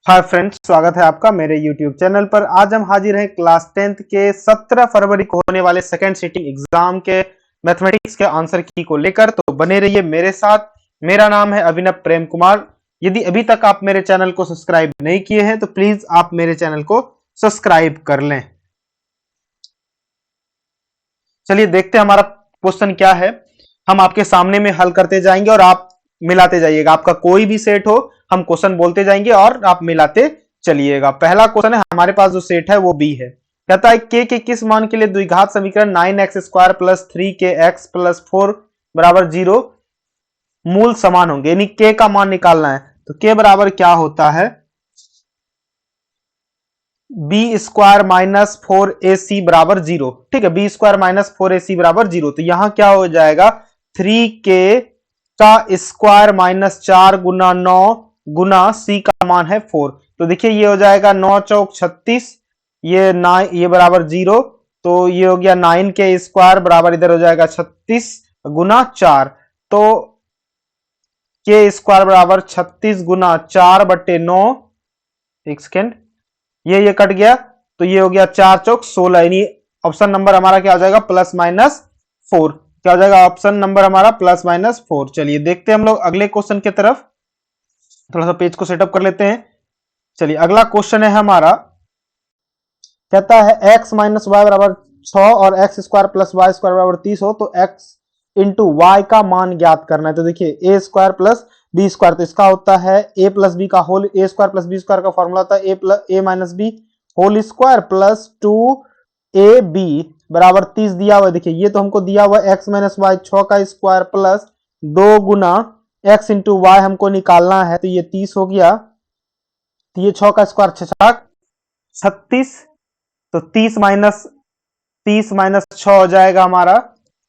Hi friends, स्वागत है आपका मेरे YouTube चैनल पर। आज हम हाजिर हैं क्लास 10th के 17 फरवरी को होने वाले सेकंड सिटिंग एग्जाम के मैथमेटिक्स के आंसर की को लेकर। तो बने रहिए मेरे साथ। मेरा नाम है अभिनव प्रेम कुमार। यदि अभी तक आप मेरे चैनल को सब्सक्राइब नहीं किए हैं तो प्लीज आप मेरे चैनल को सब्सक्राइब कर लें। चलिए देखते हैं हमारा क्वेश्चन क्या है। हम आपके सामने में हल करते जाएंगे और आप मिलाते जाइएगा। आपका कोई भी सेट हो, हम क्वेश्चन बोलते जाएंगे और आप मिलाते चलिएगा। पहला क्वेश्चन है, हमारे पास जो सेट है वो बी है। कहता है के किस मान के लिए द्विघात समीकरण 9x² प्लस 3kx प्लस 4 बराबर 0 मूल समान होंगे। यानी के का मान निकालना है। तो के बराबर क्या होता है, बी स्क्वायर माइनस 4ac बराबर 0। ठीक है, बी स्क्वायर माइनस 4ac बराबर 0। तो यहां क्या हो जाएगा, 3k का स्क्वायर माइनस 4 गुना 9 गुना c का मान है 4। तो देखिए ये हो जाएगा 9 चौक 36, ये बराबर 0। तो ये हो गया 9k स्क्वायर बराबर इधर हो जाएगा 36 गुना 4। तो के स्क्वायर बराबर 36 गुना 4 बट्टे 9। एक सेकेंड, ये कट गया। तो ये हो गया 4 चौक 16। यानी ऑप्शन नंबर हमारा क्या हो जाएगा, प्लस माइनस 4। क्या हो जाएगा ऑप्शन नंबर हमारा, प्लस माइनस 4। चलिए देखते हैं हम लोग अगले क्वेश्चन की तरफ। थोड़ा सा पेज को सेटअप कर लेते हैं। चलिए अगला क्वेश्चन है हमारा, कहता है x माइनस वाई बराबर 6 और x square plus y square बराबर 30 हो तो x इंटू वाई का मान ज्ञात करना है। तो देखिए a square plus b square, तो इसका होता है ए प्लस बी का whole, a square plus b square का फॉर्मूला होता है a minus b whole square plus 2ab बराबर 30 दिया हुआ है। देखिए ये तो हमको दिया हुआ है एक्स माइनस वाई 6 का स्क्वायर प्लस 2 गुना एक्स इंटू वाई हमको निकालना है। तो ये 30 हो गया। तो ये 6 का स्क्वायर 36। तो 30 माइनस 6 हो जाएगा हमारा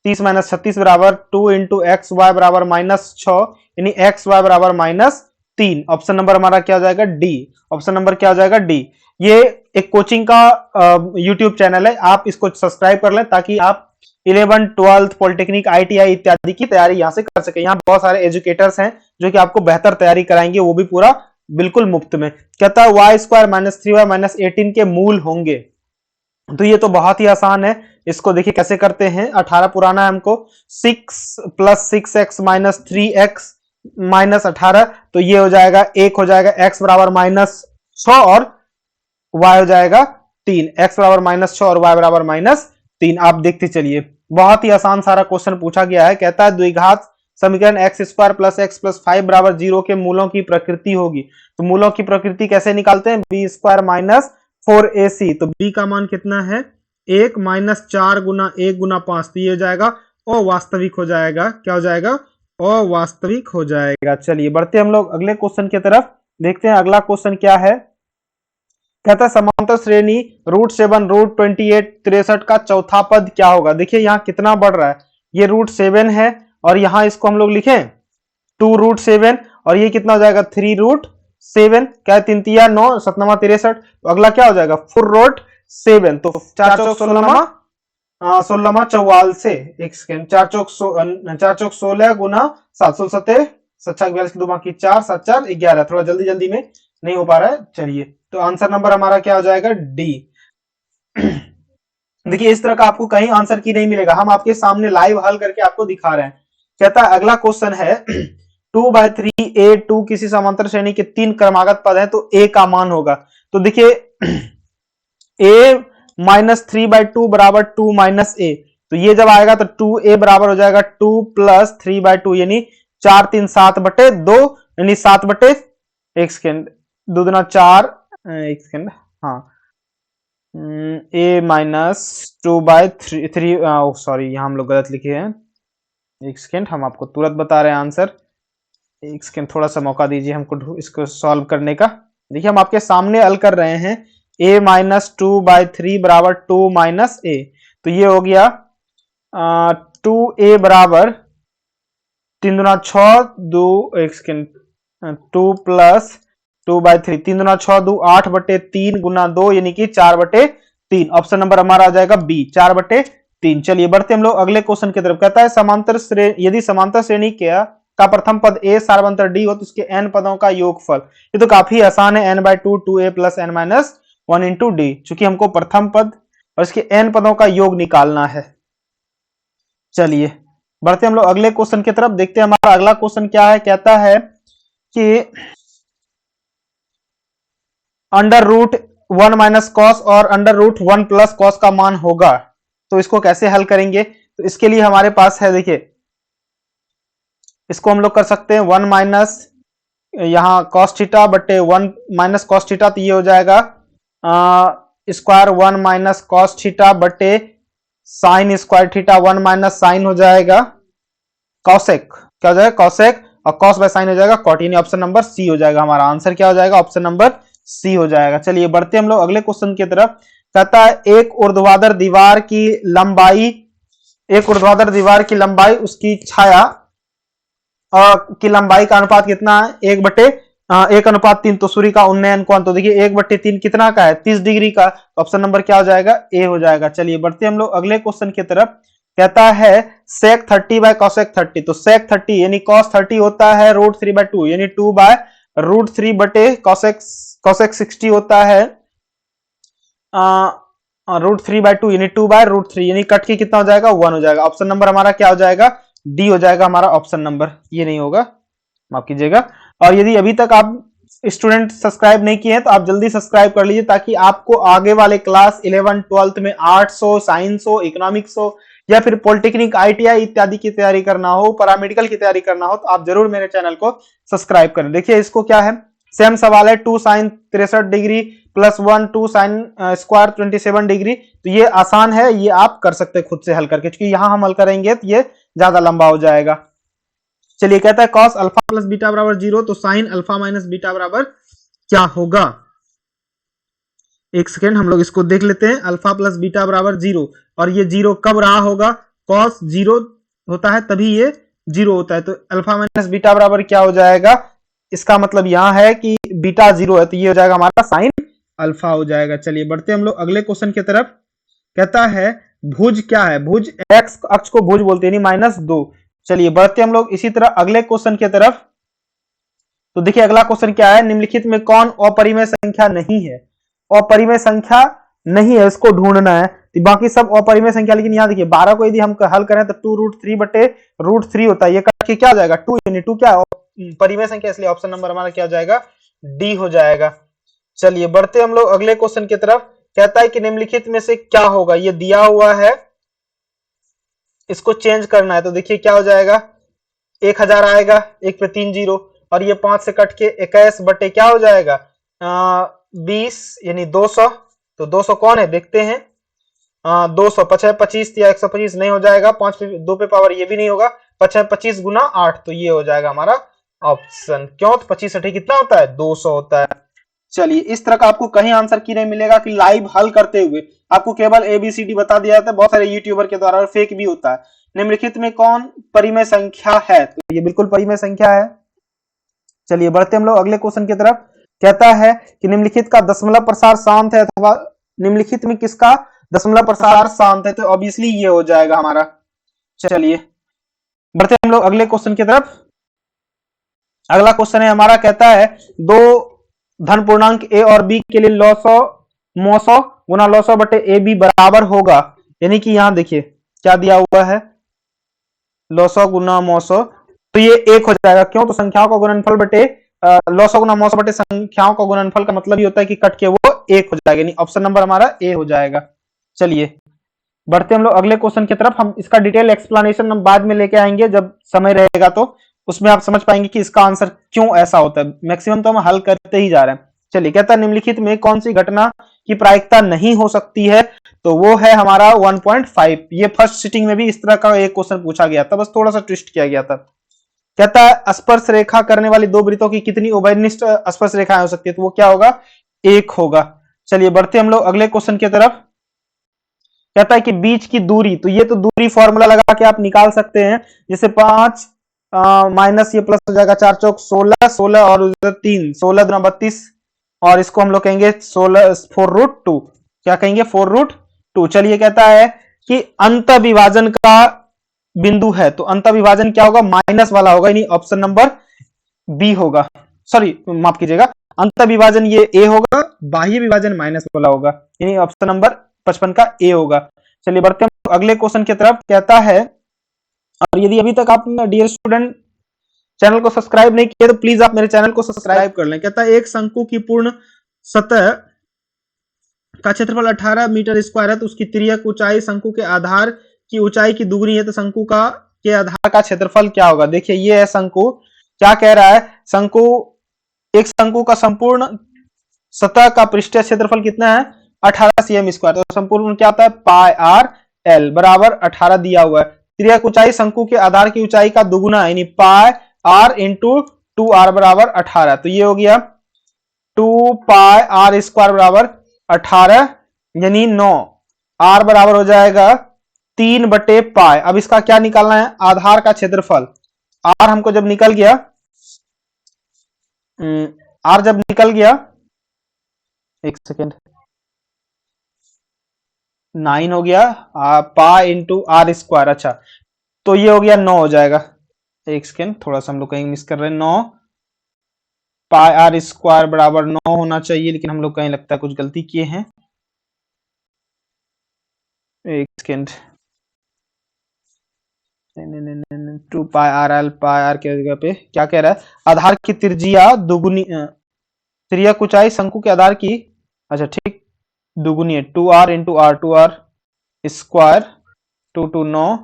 30 माइनस 36 बराबर 2 इंटू एक्स वाई बराबर माइनस 6। यानी एक्स वाई बराबर माइनस 3। ऑप्शन नंबर हमारा क्या हो जाएगा, डी। ऑप्शन नंबर क्या हो जाएगा, डी। ये एक कोचिंग का यूट्यूब चैनल है, आप इसको सब्सक्राइब कर लें ताकि आप 11th 12th पॉलिटेक्निक ITI इत्यादि की तैयारी यहां से कर सके। यहाँ बहुत सारे एजुकेटर्स हैं जो कि आपको बेहतर तैयारी कराएंगे, वो भी पूरा बिल्कुल मुफ्त में। कहता है Y square minus 3y minus 18 के मूल होंगे। तो ये तो बहुत ही आसान है। इसको देखिए कैसे करते हैं। 18 पुराना है हमको, 6 plus 6x minus 3x minus 18। तो ये हो जाएगा 1 हो जाएगा x बराबर माइनस 6 और y हो जाएगा 3। x बराबर माइनस 6 और y बराबर माइनस 3। आप देखते चलिए, बहुत ही आसान सारा क्वेश्चन पूछा गया है। कहता है द्विघात समीकरण x square plus x plus 5 बराबर 0 के मूलों की प्रकृति होगी। तो मूलों की प्रकृति कैसे निकालते हैं, बी स्क्वायर माइनस 4ac। तो b का मान कितना है, 1 माइनस 4 गुना 1 गुना 5। तो ये हो जाएगा अवास्तविक हो जाएगा। क्या हो जाएगा, अवास्तविक हो जाएगा। चलिए बढ़ते हम लोग अगले क्वेश्चन की तरफ। देखते हैं अगला क्वेश्चन क्या है। कहता है समांतर श्रेणी √7 √28 63 का चौथा पद क्या होगा। देखिए यहाँ कितना बढ़ रहा है, ये √7 है और यहां इसको हम लोग लिखें 2√7 और ये कितना हो जाएगा 3√7। क्या 3 तिया 9 7 63। तो अगला क्या हो जाएगा 4√7। तो 4 चौक 16 44। एक सेकेंड, 4 चौक 16 गुना 7 7 42 की 2 बाकी 4 7 4 11। थोड़ा जल्दी में नहीं हो पा रहा है। चलिए तो आंसर नंबर हमारा क्या हो जाएगा, डी। देखिए इस तरह का आपको कहीं आंसर की नहीं मिलेगा, हम आपके सामने लाइव हल करके आपको दिखा रहे हैं। कहता है अगला क्वेश्चन है 2/3a2 किसी समांतर श्रेणी के 3 क्रमागत पद है तो a का मान होगा। तो देखिए a माइनस 3/2 बराबर 2 माइनस a। तो ये जब आएगा तो 2a बराबर हो जाएगा 2 प्लस 3/2 यानी 4 3 7 बटे 2 यानी 7 बटे, एक सेकेंड, 2 दूना 4, एक सेकेंड, हाँ, a माइनस 2/3 सॉरी यहाँ हम लोग गलत लिखे हैं। एक सेकेंड, हम आपको तुरंत बता रहे हैं आंसर। एक सेकेंड, थोड़ा सा मौका दीजिए हमको इसको सॉल्व करने का। देखिए हम आपके सामने हल कर रहे हैं। a माइनस 2/3 बराबर 2 माइनस a। तो ये हो गया 2a बराबर 3 दूना 6 2, एक सेकेंड, 2 प्लस 2/3 3 दूना 6 2 8 बटे 3 गुना 2 यानी कि 4 बटे 3। ऑप्शन नंबर हमारा आ जाएगा बी, 4 बटे 3। चलिए बढ़ते हम लोग अगले क्वेश्चन की तरफ। कहता है समांतर श्रेणी, यदि समांतर श्रेणी क्या का प्रथम पद a सार्वंतर d हो तो उसके n पदों का योगफल। ये तो काफी आसान है, n/2 2a plus n minus 1 into D, चूंकि हमको प्रथम पद और इसके n पदों का योग निकालना है। चलिए बढ़ते हम लोग अगले क्वेश्चन की तरफ, देखते हैं हमारा अगला क्वेश्चन क्या है। कहता है कि अंडर रूट 1 माइनस कॉस और अंडर रूट 1 प्लस कॉस का मान होगा, तो इसको कैसे हल करेंगे। तो इसके लिए हमारे पास है, देखिए इसको हम लोग कर सकते हैं 1 माइनस यहाँ कॉस थीटा बटे 1 माइनस कॉस थीटा, तो ये हो जाएगा स्क्वायर 1 माइनस कॉस थीटा बटे sine square theta 1 minus sine हो जाएगा कॉसेक, क्या हो जाएगा कॉसेक, और कॉस बाय साइन हो जाएगा कॉट, यानी ऑप्शन नंबर सी हो जाएगा। हमारा आंसर क्या हो जाएगा, ऑप्शन नंबर सी हो जाएगा। चलिए बढ़ते हम लोग अगले क्वेश्चन की तरफ। कहता है एक ऊर्ध्वाधर दीवार की लंबाई उसकी छाया की लंबाई का अनुपात कितना है, 1/1:3, तो सूर्य का उन्नयन कोण, तो देखिए 1/3 कितना का है, 30 डिग्री का, तो ऑप्शन नंबर क्या हो जाएगा, ए हो जाएगा। चलिए बढ़ते हम लोग अगले क्वेश्चन की तरफ। कहता है sec 30 बाय cosec 30, तो sec 30 यानी cos 30 होता है √3/2 यानी 2/√3 बटे cosec 60 होता है √3/2 यानी 2/√3, यानी कट के कितना हो जाएगा, 1 हो जाएगा। ऑप्शन नंबर हमारा क्या हो जाएगा, डी हो जाएगा हमारा ऑप्शन नंबर, ये नहीं होगा, माफ कीजिएगा। और यदि अभी तक आप स्टूडेंट सब्सक्राइब नहीं किए हैं तो आप जल्दी सब्सक्राइब कर लीजिए, ताकि आपको आगे वाले क्लास 11 12 में आर्ट्स हो, साइंस हो, इकोनॉमिक्स हो, या फिर पॉलिटेक्निक ITI इत्यादि की तैयारी करना हो, पैरामेडिकल की तैयारी करना हो, तो आप जरूर मेरे चैनल को सब्सक्राइब करें। देखिए इसको क्या है, सेम सवाल है, 2 sin 63 degree plus 1 2 sin square 27 degree, तो ये आसान है, ये आप कर सकते हैं खुद से हल करके, क्योंकि यहां हम हल करेंगे तो ये ज्यादा लंबा हो जाएगा। चलिए कहता है cos अल्फा प्लस बीटा बराबर 0, तो sin अल्फा माइनस बीटा बराबर क्या होगा। एक सेकेंड हम लोग इसको देख लेते हैं, अल्फा प्लस बीटा बराबर 0, और ये 0 कब रहा होगा, cos 0 होता है तभी ये 0 होता है, तो अल्फा माइनस बीटा बराबर क्या हो जाएगा, इसका मतलब यहां है कि बीटा 0 है, तो ये हो जाएगा हमारा साइन अल्फा हो जाएगा। चलिए बढ़ते हम लोग अगले क्वेश्चन की तरफ। कहता है भुज क्या है, भुज एक्स अक्ष को भुज बोलते हैं, -2। चलिए बढ़ते हम लोग इसी तरह अगले क्वेश्चन की तरफ। तो देखिए अगला क्वेश्चन क्या है, निम्नलिखित में कौन अपरिमेय संख्या नहीं है, अपरिमेय संख्या नहीं है, इसको ढूंढना है। तो बाकी सब अपरिमेय संख्या, लेकिन यहाँ देखिए 12 को यदि हम हल करें तो 2√3 बटे √3 होता है, ये कट के क्या हो जाएगा 2, यानी 2 क्या है परिमेय संख्या, इसलिए ऑप्शन नंबर हमारा क्या हो जाएगा, डी हो जाएगा। चलिए बढ़ते हम लोग अगले क्वेश्चन की तरफ। कहता है कि निम्नलिखित में से क्या होगा, ये दिया हुआ है, इसको चेंज करना है, तो देखिए क्या हो जाएगा, 1000 आएगा, 1 पे 3 0, और ये 5 से कट के 21 बटे क्या हो जाएगा 20 यानी 200, तो 200 कौन है देखते हैं, 200 5 25 या 125 नहीं हो जाएगा, 5 पे 2 पे पावर ये भी नहीं होगा, 5 25 गुना 8, तो ये हो जाएगा हमारा ऑप्शन, क्यों, तो 25 8 कितना होता है 200 होता है। चलिए इस तरह का आपको कहीं आंसर की नहीं मिलेगा कि लाइव हल करते हुए आपको केवल ABCD बता दिया जाता है, बहुत सारे यूट्यूबर के द्वारा, और फेक भी होता है। निम्नलिखित में कौन परिमेय संख्या है, तो ये बिल्कुल परिमेय संख्या है। चलिए बढ़ते हम लोग अगले क्वेश्चन की तरफ। कहता है कि निम्नलिखित का दशमलव प्रसार शांत है, अथवा निम्नलिखित में किसका दशमलव प्रसार शांत है, तो ऑब्वियसली ये हो जाएगा हमारा। चलिए बढ़ते हम लोग अगले क्वेश्चन की तरफ। अगला क्वेश्चन है हमारा, कहता है दो धन पूर्णांक a और b के लिए लॉस गुना लॉस बटे AB बराबर होगा, यानी कि यहां देखिए क्या दिया हुआ है, लॉस गुना मौसो, तो ये 1 हो जाएगा, क्यों, तो संख्याओं का गुणनफल बटे लॉस गुना मौसो बटे संख्याओं का गुणनफल का मतलब ये होता है कि कट के वो 1 हो जाएगा, यानी ऑप्शन नंबर हमारा ए हो जाएगा। चलिए बढ़ते हम लोग अगले क्वेश्चन की तरफ। हम इसका डिटेल एक्सप्लेनेशन हम बाद में लेके आएंगे, जब समय रहेगा तो उसमें आप समझ पाएंगे कि इसका आंसर क्यों ऐसा होता है, मैक्सिमम तो हम हल करते ही जा रहे हैं। चलिए कहता है निम्नलिखित में कौन सी घटना की प्रायिकता नहीं हो सकती है, तो वो है हमारा 1.5। ये फर्स्ट सिटिंग में भी इस तरह का एक क्वेश्चन पूछा गया था, बस थोड़ा सा ट्विस्ट किया गया था। कहता है स्पर्श रेखा करने वाली दो वृत्तों की कितनी उभयनिष्ठ स्पर्श रेखाएं हो सकती है, तो वो क्या होगा, 1 होगा। चलिए बढ़ते हम लोग अगले क्वेश्चन की तरफ। कहता है कि बीच की दूरी, तो ये तो दूरी फॉर्मूला लगा के आप निकाल सकते हैं, जैसे 5 माइनस ये प्लस हो जाएगा 4 चौक 16 16 और 3 16 दूना 32, और इसको हम लोग कहेंगे 16 4√2, क्या कहेंगे 4√2। चलिए कहता है कि अंत विभाजन का बिंदु है तो अंत विभाजन क्या होगा, माइनस वाला होगा, यानी ऑप्शन नंबर बी होगा। सॉरी माफ कीजिएगा, अंत विभाजन ये ए होगा, बाह्य विभाजन माइनस वाला होगा, यानी ऑप्शन नंबर 55 का ए होगा। चलिए बढ़ते हैं अगले क्वेश्चन की तरफ। कहता है, और यदि अभी तक आप डियर स्टूडेंट चैनल को सब्सक्राइब नहीं किए तो प्लीज आप मेरे चैनल को सब्सक्राइब कर लें। कहता है एक शंकु की पूर्ण सतह का क्षेत्रफल 18 मीटर स्क्वायर है तो उसकी तिर्यक ऊंचाई शंकु के आधार की ऊंचाई की दुगनी है तो शंकु का के आधार का क्षेत्रफल क्या होगा। देखिए ये है शंकु, क्या कह रहा है, शंकु, एक शंकु का संपूर्ण सतह का पृष्ठीय क्षेत्रफल कितना है, 18 cm स्क्वायर, तो संपूर्ण क्या होता है, पाई आर एल बराबर 18 दिया हुआ है। तिर्यक ऊंचाई शंकु के आधार की ऊंचाई का दुगुना है, यानी पाई आर इंटू 2r बराबर 18, तो ये हो गया 2 पाई आर स्क्वायर बराबर 18 यानी 9, आर बराबर हो जाएगा 3/पाई। अब इसका क्या निकालना है, आधार का क्षेत्रफल। आर हमको जब निकल गया, आर जब निकल गया, एक सेकेंड, 9 हो गया, पाई इंटू आर स्क्वायर, अच्छा तो ये हो गया 9 हो जाएगा। एक सेकेंड, थोड़ा सा हम लोग कहीं मिस कर रहे हैं, 9 पाई आर स्क्वायर बराबर 9 होना चाहिए, लेकिन हम लोग कहीं लगता है कुछ गलती किए हैं। एक second, 2 pi r l, pi r के जगह पे क्या कह रहा है, आधार की त्रिज्या दुगुनी, तिर्यक ऊंचाई शंकु के आधार की, अच्छा ठीक, दुगुनी है, 2r into are, 2r square 2 9,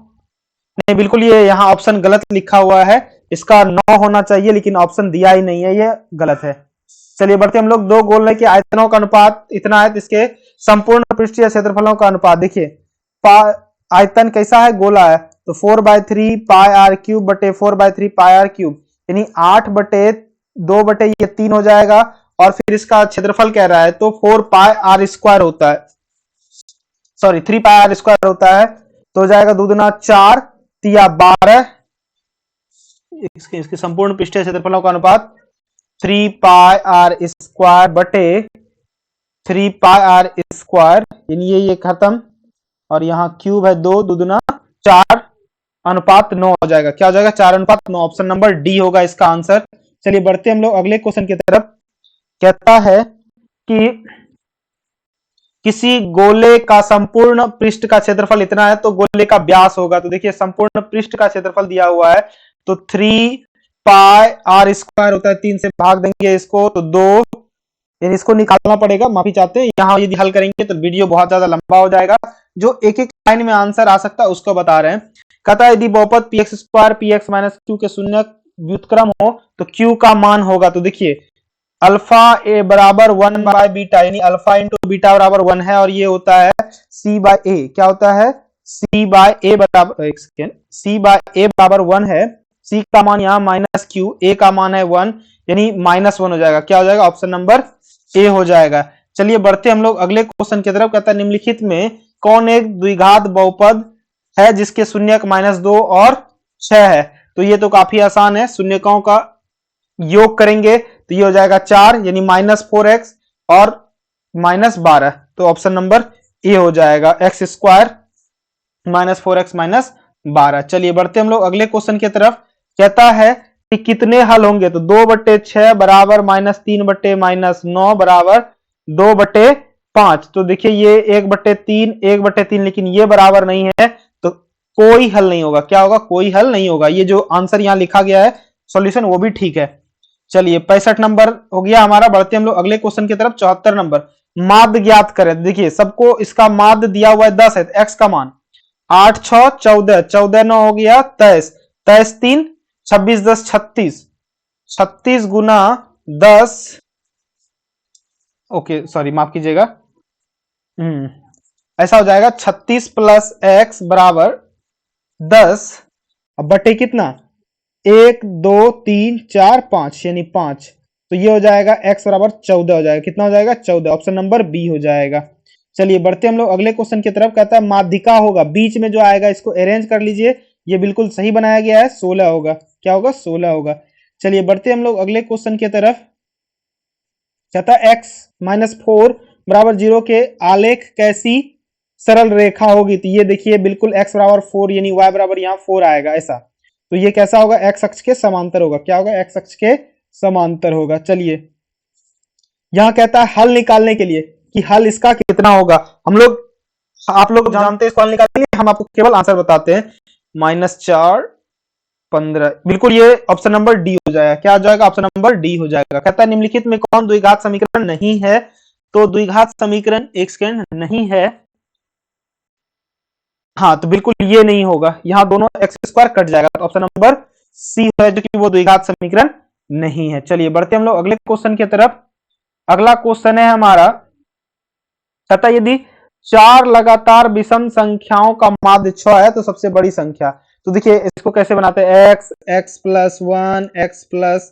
नहीं बिल्कुल ये यहाँ ऑप्शन गलत लिखा हुआ है, इसका 9 होना चाहिए लेकिन ऑप्शन दिया ही नहीं है, ये गलत है। चलिए बढ़ते हम लोग, दो गोले के आयतनों का अनुपात इतना है, इसके संपूर्ण पृष्ठीय क्षेत्रफलों का अनुपात। देखिए आयतन कैसा है, गोला है, तो 4/3 पाई आर क्यूब बटे 4/3 पाई आर क्यूब, यानी 8/2 बटे ये 3 हो जाएगा, और फिर इसका क्षेत्रफल कह रहा है तो 4 पाई आर स्क्वायर होता है, सॉरी 3 पाई आर स्क्वायर होता है, तो हो जाएगा 2 दूना 4 तिया 12, इसके संपूर्ण पृष्ठीय क्षेत्रफलों का अनुपात 3 पाई आर स्क्वायर बटे 3 पाई आर स्क्वायर, यानी ये खत्म, और यहाँ क्यूब है 2 दूना 4 अनुपात 9 हो जाएगा, क्या हो जाएगा, 4:9, ऑप्शन नंबर डी होगा इसका आंसर। चलिए बढ़ते हम लोग अगले क्वेश्चन की तरफ। कहता है कि किसी गोले का संपूर्ण पृष्ठ का क्षेत्रफल इतना है तो गोले का व्यास होगा, तो देखिए संपूर्ण पृष्ठ का क्षेत्रफल दिया हुआ है तो 3 पाई आर स्क्वायर होता है, 3 से भाग देंगे इसको तो 2, यानी इसको निकालना पड़ेगा, माफी चाहते हैं, यहाँ यदि हल करेंगे तो वीडियो बहुत ज्यादा लंबा हो जाएगा, जो एक एक लाइन में आंसर आ सकता है उसको बता रहे हैं। कहता है यदि बहुपद px square px minus Q के शून्य व्युत्क्रम हो तो q का मान होगा, तो देखिए अल्फा ए बराबर 1/बीटा, यानी अल्फा इंटू बीटा बराबर 1 है, और ये होता है c/a, क्या होता है, c/a बराबर, एक सेकेंड, c/a बराबर 1 है, c का मान यहाँ माइनस क्यू, a का मान है 1, यानी -1 हो जाएगा, क्या हो जाएगा, ऑप्शन नंबर ए हो जाएगा। चलिए बढ़ते हम लोग अगले क्वेश्चन की तरफ। कहता है निम्नलिखित में कौन एक द्विघात बहुपद है जिसके शून्यक -2 और 6 है, तो ये तो काफी आसान है, शून्यकों का योग करेंगे तो ये हो जाएगा 4, यानी -4x और -12, तो ऑप्शन नंबर ए हो जाएगा, x स्क्वायर -4x -12। चलिए बढ़ते हम लोग अगले क्वेश्चन की तरफ। कहता है कि कितने हल होंगे, तो 2/6 बराबर -3 -9 बराबर 2/5, तो देखिए ये 1/3 1/3, लेकिन ये बराबर नहीं है तो कोई हल नहीं होगा, क्या होगा, कोई हल नहीं होगा, ये जो आंसर यहाँ लिखा गया है सॉल्यूशन वो भी ठीक है। चलिए 65 नंबर हो गया हमारा। बढ़ते हम लोग अगले क्वेश्चन की तरफ। 74 नंबर, माध्य ज्ञात करें। देखिए सबको इसका माध्य दिया हुआ है 10 है, एक्स का मान 8 6 14, 14 9 हो गया 23, 23 3 26 10 36, 36 गुना 10, ओके सॉरी माफ कीजिएगा, ऐसा हो जाएगा 36 प्लस एक्स बराबर 10, अब बटे कितना, 1 2 3 4 5, यानी 5, तो ये हो जाएगा x बराबर 14 हो जाएगा, कितना हो जाएगा 14, ऑप्शन नंबर बी हो जाएगा। चलिए बढ़ते हम लोग अगले क्वेश्चन की तरफ। कहता है माध्यिका होगा, बीच में जो आएगा इसको अरेंज कर लीजिए, ये बिल्कुल सही बनाया गया है, 16 होगा, क्या होगा 16 होगा। चलिए बढ़ते हम लोग अगले क्वेश्चन की तरफ। कहता है x -4 बराबर 0 के आलेख कैसी सरल रेखा होगी तो ये देखिए बिल्कुल x बराबर 4 यानी y बराबर यहाँ 4 आएगा ऐसा। तो ये कैसा होगा, x अक्ष के समांतर होगा। क्या होगा, x अक्ष के समांतर होगा। चलिए यहां कहता है हल निकालने के लिए कि हल इसका कितना होगा। हम लोग, आप लोग जानते हैं इसको हल निकालने के लिए, हम आपको केवल आंसर बताते हैं। -4 15, बिल्कुल ये ऑप्शन नंबर डी हो जाएगा। क्या हो जाएगा, ऑप्शन नंबर डी हो जाएगा। कहता है निम्नलिखित में कौन द्विघात समीकरण नहीं है, तो द्विघात समीकरण, एक सेकंड, नहीं है, हाँ तो बिल्कुल ये नहीं होगा, यहाँ दोनों एक्स स्क्वायर कट जाएगा, तो ऑप्शन नंबर सी है जो कि वो द्विघात समीकरण नहीं है। चलिए बढ़ते हम लोग अगले क्वेश्चन की तरफ। अगला क्वेश्चन है हमारा, कहता यदि 4 लगातार विषम संख्याओं का माध्य 6 है तो सबसे बड़ी संख्या। तो देखिए इसको कैसे बनाते हैं, x, x plus 1, x plus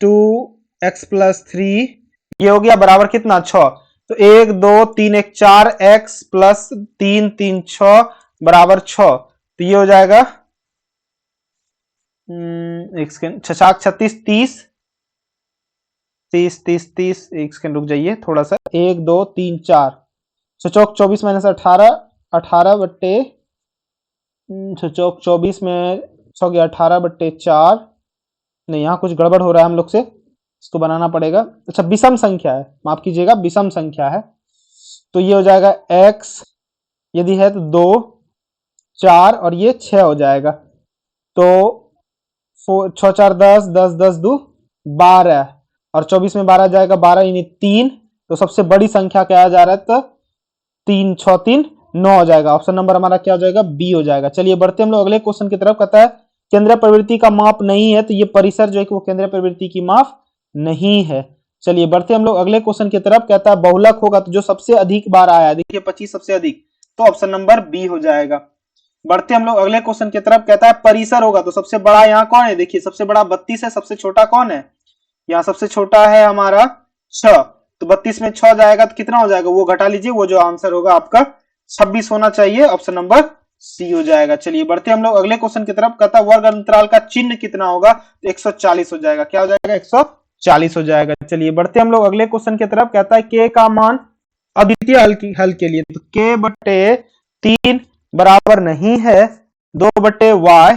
2, x plus 3, ये हो गया बराबर कितना, 6। तो 1 2 3 1 4, x प्लस 3 3 6 बराबर 6। तो ये हो जाएगा एक सेकंड, 6 36 30 30 30 30, एक सेकंड रुक जाइए थोड़ा सा, 1 2 3 4, 6 24 माइनस 18, 18 बट्टे 6 24 में 6 गया 18 बट्टे 4, नहीं यहाँ कुछ गड़बड़ हो रहा है हम लोग से, इसको बनाना पड़ेगा। अच्छा विषम संख्या है, माफ कीजिएगा विषम संख्या है। तो ये हो जाएगा x यदि है तो 2 4 और ये 6 हो जाएगा। तो 6 4 10 10 10 2 12 और 24 में 12 जाएगा 12 यानी 3। तो सबसे बड़ी संख्या क्या आ जा रहा है, तो 3 6 3 9 हो जाएगा। ऑप्शन नंबर हमारा क्या हो जाएगा, बी हो जाएगा। चलिए बढ़ते हम लोग अगले क्वेश्चन की तरफ। कहता है केंद्रीय प्रवृत्ति का माप नहीं है, तो ये परिसर जो है कि वो केंद्रीय प्रवृत्ति की माप नहीं है। चलिए बढ़ते हम लोग अगले क्वेश्चन की तरफ। कहता है बहुलक होगा तो जो सबसे अधिक बार आया, देखिए 25 सबसे अधिक, तो ऑप्शन नंबर बी हो जाएगा। बढ़ते हम लोग अगले क्वेश्चन की तरफ। कहता है परिसर होगा तो सबसे बड़ा यहाँ कौन है, देखिए सबसे बड़ा 32 है, सबसे छोटा कौन है, यहाँ सबसे छोटा है हमारा 6। तो 32 में 6 जाएगा तो कितना हो जाएगा, वो घटा लीजिए, वो जो आंसर होगा आपका 26 होना चाहिए। ऑप्शन नंबर सी हो जाएगा। चलिए बढ़ते हम लोग अगले क्वेश्चन की तरफ। कहता है वर्ग अंतराल का चिन्ह कितना होगा, तो 140 हो जाएगा। क्या हो जाएगा, 140 हो जाएगा। चलिए बढ़ते हम लोग अगले क्वेश्चन की तरफ। कहता है के का मान अद्वितीय हल के लिए, तो के बट्टे 3 बराबर नहीं है 2 बट्टे वाई,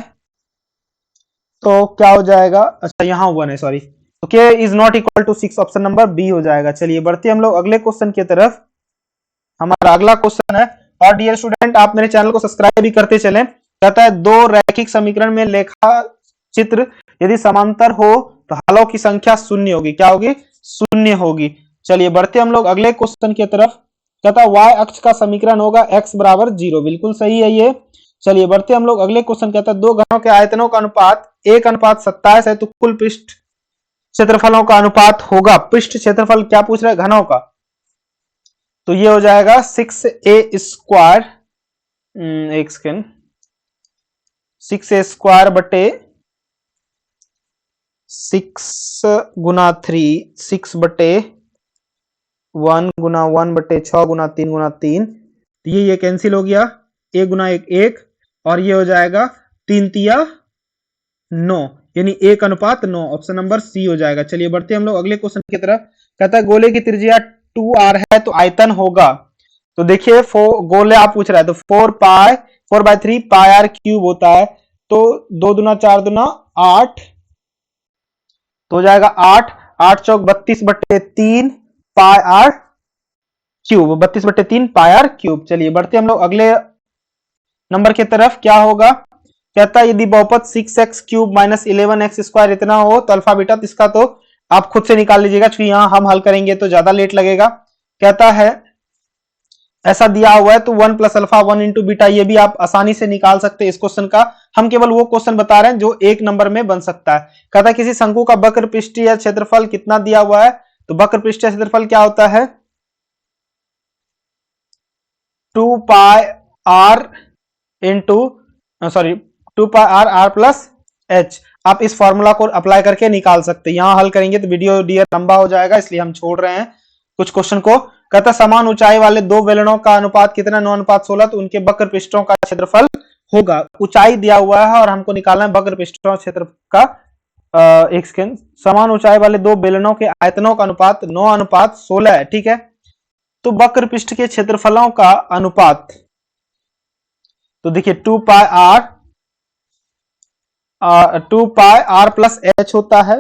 तो क्या हो जाएगा, अच्छा यहाँ 1 है, सॉरी, तो k is not equal to 6, option number b हो जाएगा। चलिए बढ़ते हम लोग अगले क्वेश्चन की तरफ। हमारा अगला क्वेश्चन है, और डियर स्टूडेंट आप मेरे चैनल को सब्सक्राइब भी करते चलें। कहता है दो रैखिक समीकरण में लेखा चित्र यदि समांतर हो तो हलों की संख्या शून्य होगी। क्या होगी, शून्य होगी। चलिए बढ़ते हम लोग अगले क्वेश्चन की तरफ। कहता है y अक्ष का समीकरण होगा x बराबर 0, बिल्कुल सही है ये। चलिए बढ़ते हम लोग अगले क्वेश्चन। कहता है दो घनों के आयतनों का अनुपात 1:27 है, तो कुल पृष्ठ क्षेत्रफलों का अनुपात होगा, पृष्ठ क्षेत्रफल क्या पूछ रहा है, घनों का, तो ये हो जाएगा 6a स्क्वायर, एक सेकेंड, 6a स्क्वायर बटे 6 गुना 3, 6 बटे 1 गुना 1 बटे 6 गुना 3 गुना 3, तो ये कैंसिल हो गया, 1 गुना 1 1, और ये हो जाएगा 3 तिया 9, यानी 1:9। ऑप्शन नंबर सी हो जाएगा। चलिए बढ़ते हम लोग अगले क्वेश्चन की तरफ। कहता है गोले की त्रिज्या 2r है तो आयतन होगा, तो देखिए गोले आप पूछ रहा है तो 4/3 पाई आर क्यूब होता है, तो 2 दूना 4 दूना 8, तो हो जाएगा 8 8 चौक 32 बट्टे 3 पाई आर क्यूब, 32 बट्टे 3 पाई आर क्यूब। चलिए बढ़ते हम लोग अगले नंबर की तरफ। क्या होगा, कहता है यदि बहुपद 6x cube minus 11x square इतना हो तो अल्फा बीटा, इसका तो आप खुद से निकाल लीजिएगा क्योंकि यहां हम हल करेंगे तो ज्यादा लेट लगेगा। कहता है ऐसा दिया हुआ है तो 1 प्लस अल्फा 1 इंटू बीटा, ये भी आप आसानी से निकाल सकते हैं इस क्वेश्चन का। हम केवल वो क्वेश्चन बता रहे हैं जो एक नंबर में बन सकता है। कहता है किसी शंकु का वक्र पृष्ठीय क्षेत्रफल कितना दिया हुआ है, तो वक्र पृष्ठीय क्षेत्रफल क्या होता है, 2 pi r into sorry 2 pi r r plus h. आप इस फॉर्मूला को अप्लाई करके निकाल सकते हैं। यहां हल करेंगे तो वीडियो डियर लंबा हो जाएगा, इसलिए हम छोड़ रहे हैं कुछ क्वेश्चन को। कहता समान ऊंचाई वाले दो बेलनों का अनुपात कितना, 9:16, तो उनके वक्र पृष्ठों का क्षेत्रफल होगा। ऊंचाई दिया हुआ है और हमको निकालना है वक्र पृष्ठों क्षेत्र का। एक सेकंड, समान ऊंचाई वाले दो बेलनों के आयतनों का अनुपात 9:16 है, ठीक है। तो वक्र पृष्ठ के क्षेत्रफलों का अनुपात तो देखिए 2 पाई आर प्लस एच होता है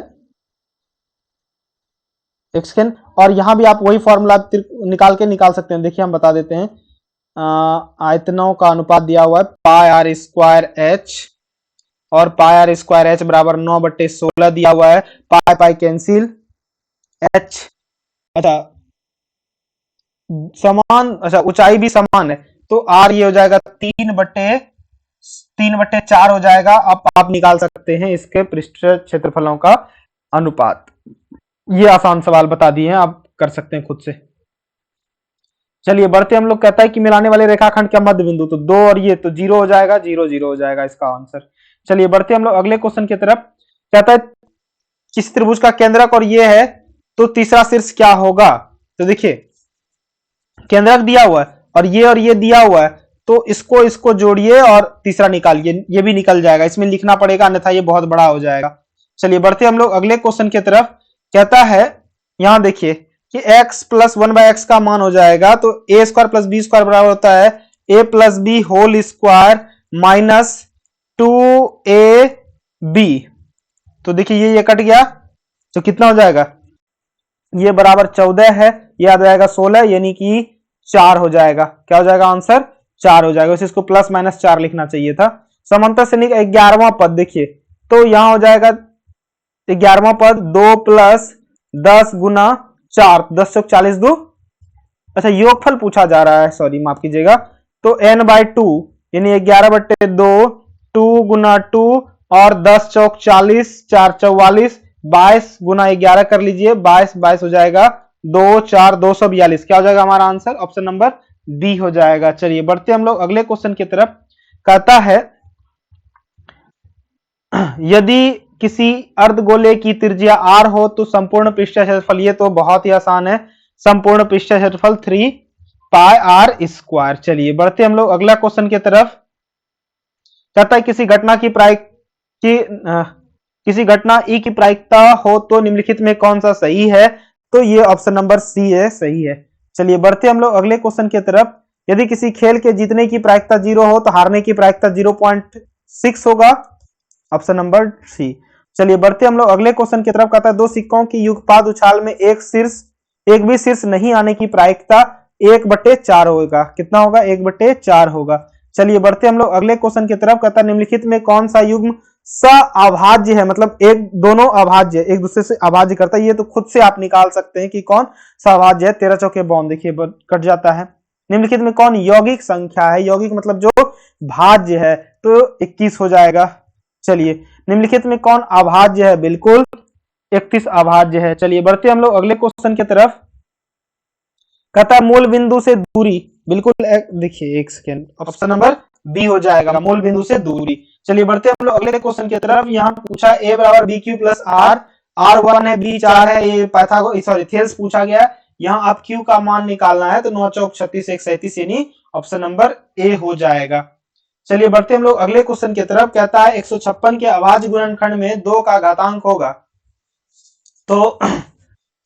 एक सेकेंड। और यहां भी आप वही फॉर्मूला निकाल सकते हैं। देखिए हम बता देते हैं, आयतनों का अनुपात दिया हुआ है पाई आर स्क्वायर एच, और पाई आर स्क्वायर एच बराबर 9/16 दिया हुआ है। पाई पाई कैंसिल, एच अच्छा समान, अच्छा ऊंचाई भी समान है, तो आर ये हो जाएगा 3/4 हो जाएगा। अब आप निकाल सकते हैं इसके पृष्ठ क्षेत्रफलों का अनुपात। ये आसान सवाल बता दिए हैं, आप कर सकते हैं खुद से। चलिए बढ़ते हम लोग। कहता है कि मिलाने वाले रेखाखंड का मध्य बिंदु, तो 2 और ये तो 0 हो जाएगा, 0 0 हो जाएगा इसका आंसर। चलिए बढ़ते हम लोग अगले क्वेश्चन की तरफ। कहता है किस त्रिभुज का केंद्रक और ये है, तो तीसरा शीर्ष क्या होगा। तो देखिए केंद्रक दिया हुआ है और ये दिया हुआ है, तो इसको जोड़िए और तीसरा निकालिए, ये भी निकल जाएगा। इसमें लिखना पड़ेगा अन्यथा ये बहुत बड़ा हो जाएगा। चलिए बढ़ते हम लोग अगले क्वेश्चन की तरफ। कहता है यहां देखिए कि x प्लस 1/x का मान हो जाएगा, तो a square plus b square बराबर होता है a plus b whole square minus 2ab। तो देखिए ये कट गया, तो कितना हो जाएगा, ये बराबर 14 है, ये आ जाएगा 16, यानी कि 4 हो जाएगा। क्या हो जाएगा आंसर, 4 हो जाएगा। इसको प्लस माइनस 4 लिखना चाहिए था। समांतर श्रेणी का 11वां पद देखिए, तो यहां हो जाएगा 11वां पद 2 प्लस 10 गुना 4, 10 चौक 40 2, अच्छा योगफल पूछा जा रहा है, सॉरी माफ कीजिएगा। तो n/2 यानी 11/2, 2 गुना 2 और 10 चौक 40, 4 44, 22 गुना 11 कर लीजिए, 22 हो जाएगा, 2 4 242। क्या हो जाएगा हमारा आंसर, ऑप्शन नंबर बी हो जाएगा। चलिए बढ़ते हम लोग अगले क्वेश्चन की तरफ। कहता है यदि किसी अर्धगोले की त्रिज्या r हो तो संपूर्ण पृष्ठ क्षेत्रफल, ये तो बहुत ही आसान है, संपूर्ण पृष्ठ क्षेत्रफल 3 पाई आर स्क्वायर। चलिए बढ़ते हम लोग अगला क्वेश्चन की तरफ। कहता है किसी घटना ई की प्रायिकता हो तो निम्नलिखित में कौन सा सही है, तो ये ऑप्शन नंबर सी है, सही है। चलिए बढ़ते हम लोग अगले क्वेश्चन की तरफ। यदि किसी खेल के जीतने की प्रायिकता 0 हो तो हारने की प्रायिकता 0.6 होगा, ऑप्शन नंबर सी। चलिए बढ़ते हम लोग अगले क्वेश्चन की तरफ। कहता है दो सिक्कों की युगपात उछाल में एक भी शीर्ष नहीं आने की प्रायिकता 1/4 होगा। कितना होगा, 1/4 होगा। चलिए बढ़ते हम लोग अगले क्वेश्चन की तरफ। कहता है निम्नलिखित में कौन सा युग्म सअभाज्य है, मतलब दोनों अभाज्य, एक दूसरे से अभाज्य करता है। ये तो खुद से आप निकाल सकते हैं कि कौन सअभाज्य है। 13 चौके बॉन्ड, देखिए कट जाता है। निम्नलिखित में कौन यौगिक संख्या है, यौगिक मतलब जो भाज्य है, तो 21 हो जाएगा। चलिए निम्नलिखित में कौन अभाज्य है, बिल्कुल 31 अभाज्य है। चलिए बढ़ते हम लोग अगले क्वेश्चन की तरफ। कहता है मूल बिंदु से दूरी, बिल्कुल देखिए एक सेकेंड, ऑप्शन नंबर बी हो जाएगा, मूल बिंदु से दूरी। चलिए बढ़ते हम लोग अगले क्वेश्चन की तरफ। यहाँ पूछा a बराबर B Q plus are, r1 है b 4 है, ये थेल्स पूछा गया। यहाँ आप q का मान निकालना है, तो 9 चौक 36 1 37, यानी ऑप्शन नंबर ए हो जाएगा। चलिए बढ़ते हम लोग अगले क्वेश्चन की तरफ। कहता है 156 के अभाज्य गुणनखंड में 2 का घातांक होगा, तो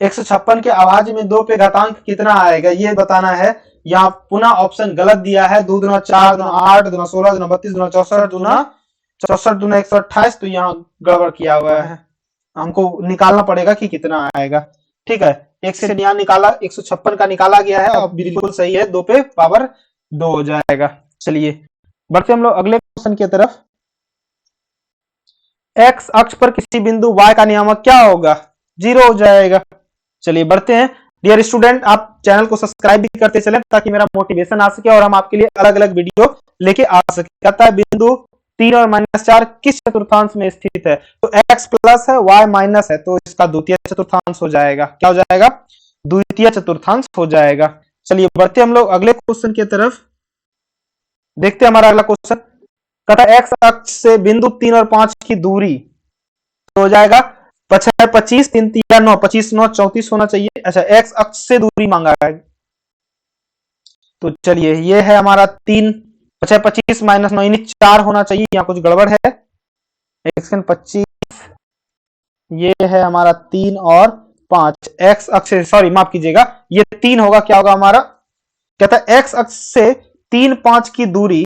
156 के अभाज्य में 2 पे घातांक कितना आएगा ये बताना है। यहाँ पुनः ऑप्शन गलत दिया है, 2 दूना 4 दूना 8 दूना 16 दूना 32 दूना 64 दूना 128, तो यहाँ गड़बड़ किया हुआ है, हमको निकालना पड़ेगा कि कितना आएगा। ठीक है, एक से यहाँ निकाला, 156 का निकाला गया है, अब बिल्कुल सही है, 2 पे पावर 2 हो जाएगा। चलिए बढ़ते हम लोग अगले क्वेश्चन की तरफ। एक्स अक्ष पर किसी बिंदु y का नियामक क्या होगा, 0 हो जाएगा। चलिए बढ़ते हैं। डियर स्टूडेंट, आप चैनल को सब्सक्राइब भी करते चलें ताकि मेरा मोटिवेशन आ सके और हम आपके लिए अलग अलग वीडियो लेके आ सके। कहता है बिंदु 3 और -4 किस चतुर्थांश में स्थित है, तो x प्लस है y माइनस है, तो इसका द्वितीय चतुर्थांश हो जाएगा। क्या हो जाएगा, द्वितीय चतुर्थांश हो जाएगा। चलिए बढ़ते हम लोग अगले क्वेश्चन की तरफ। देखते हैं हमारा अगला क्वेश्चन। कहता है एक्स अक्ष से बिंदु 3 और 5 की दूरी, तो हो जाएगा 25 3 3 9, 25 9 34 होना चाहिए। अच्छा, एक्स अक्ष से दूरी मांगा है, तो चलिए ये है हमारा 3, 25 माइनस 9 यानी 4 होना चाहिए, यहाँ कुछ गड़बड़ है। 25 ये है हमारा 3 और 5, एक्स अक्ष से, सॉरी माफ कीजिएगा, ये 3 होगा। क्या होगा हमारा, कहता है एक्स अक्ष से 3 5 की दूरी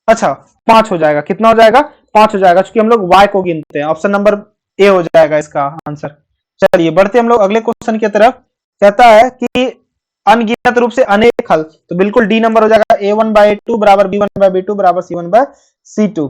अच्छा 5 हो जाएगा, कितना हो जाएगा, 5 हो जाएगा, क्योंकि हम लोग y को गिनते हैं। ऑप्शन नंबर ए हो जाएगा इसका आंसर। चलिए बढ़ते हम लोग अगले क्वेश्चन की तरफ। कहता है कि अनगिनत रूप से अनेक हल, तो बिल्कुल डी नंबर हो जाएगा, a1/a2 बराबर b1/b2 बराबर c1/c2।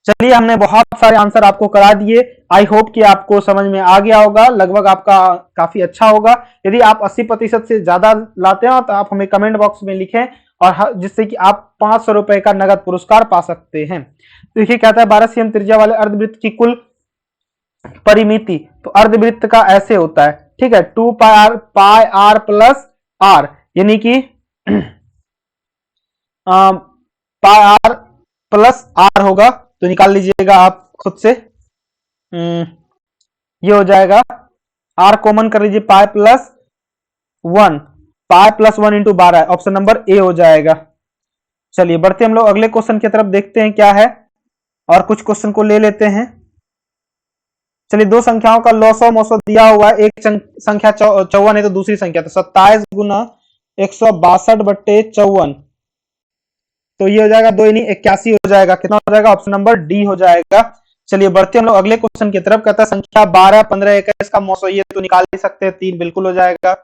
चलिए हमने बहुत सारे आंसर आपको करा दिए। आई होप कि आपको समझ में आ गया होगा, लगभग आपका काफी अच्छा होगा। यदि आप 80% से ज्यादा लाते हो तो आप हमें कमेंट बॉक्स में लिखें, और जिससे कि आप 500 रुपए का नगद पुरस्कार पा सकते हैं। देखिए कहता है 12 cm त्रिज्या वाले अर्धवृत्त की कुल परिमिति, तो अर्धवृत्त का ऐसे होता है, ठीक है, 2πr प्लस आर, यानी कि पाई आर प्लस आर होगा, तो निकाल लीजिएगा आप खुद से। ये हो जाएगा, आर कॉमन कर लीजिए, pi plus 1, pi plus 1 into 12 है, ऑप्शन नंबर ए हो जाएगा। चलिए बढ़ते हम लोग अगले क्वेश्चन की तरफ, देखते हैं क्या है, और कुछ क्वेश्चन को ले लेते हैं। चलिए दो संख्याओं का लॉसो मोसो दिया हुआ है, एक संख्या 54 है तो दूसरी संख्या, तो 27 गुना 162/54, तो ये हो जाएगा 2 यानी 81 हो जाएगा, कितना हो जाएगा, ऑप्शन नंबर डी हो जाएगा। चलिए बढ़ते हम लोग अगले क्वेश्चन की तरफ। कहता है संख्या 12, 15, 21 का मौसो, ये तो निकाल ही सकते हैं, 3 बिल्कुल हो जाएगा।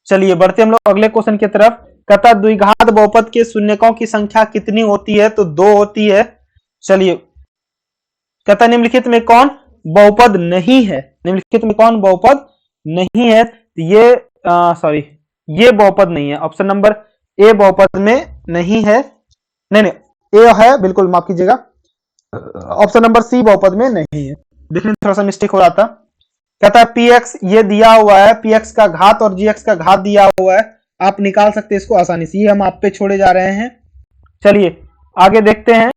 चलिए बढ़ते हम लोग अगले क्वेश्चन की तरफ। कहता है द्विघात बहुपद के शून्यकों की संख्या कितनी होती है, तो 2 होती है। चलिए कहता है निम्नलिखित में कौन बहुपद नहीं है, निम्नलिखित में कौन बहुपद नहीं है, तो ये सॉरी ये बहुपद नहीं है, ऑप्शन नंबर ए बहुपद में नहीं है, नहीं नहीं ए है, बिल्कुल माफ कीजिएगा, ऑप्शन नंबर सी बहुपद में नहीं है, देखने थोड़ा सा मिस्टेक हो रहा था। कहता है px ये दिया हुआ है, px का घात और gx का घात दिया हुआ है, आप निकाल सकते हैं इसको आसानी से, ये हम आप पे छोड़े जा रहे हैं। चलिए आगे देखते हैं,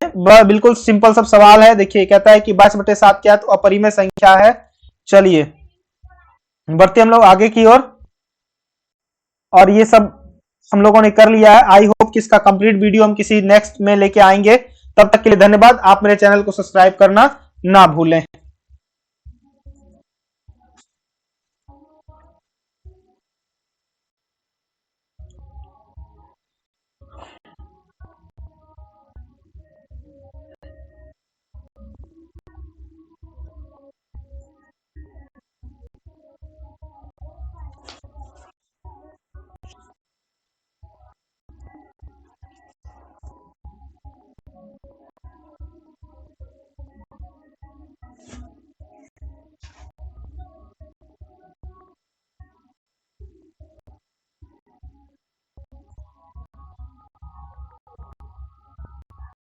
बिल्कुल सिंपल सब सवाल है। देखिए कहता है कि 22/7 क्या है, तो अपरिमेय संख्या है। चलिए बढ़ते हम लोग आगे की ओर, और ये सब हम लोगों ने कर लिया है। आई होप कि इसका कंप्लीट वीडियो हम किसी नेक्स्ट में लेके आएंगे। तब तक के लिए धन्यवाद। आप मेरे चैनल को सब्सक्राइब करना ना भूलें।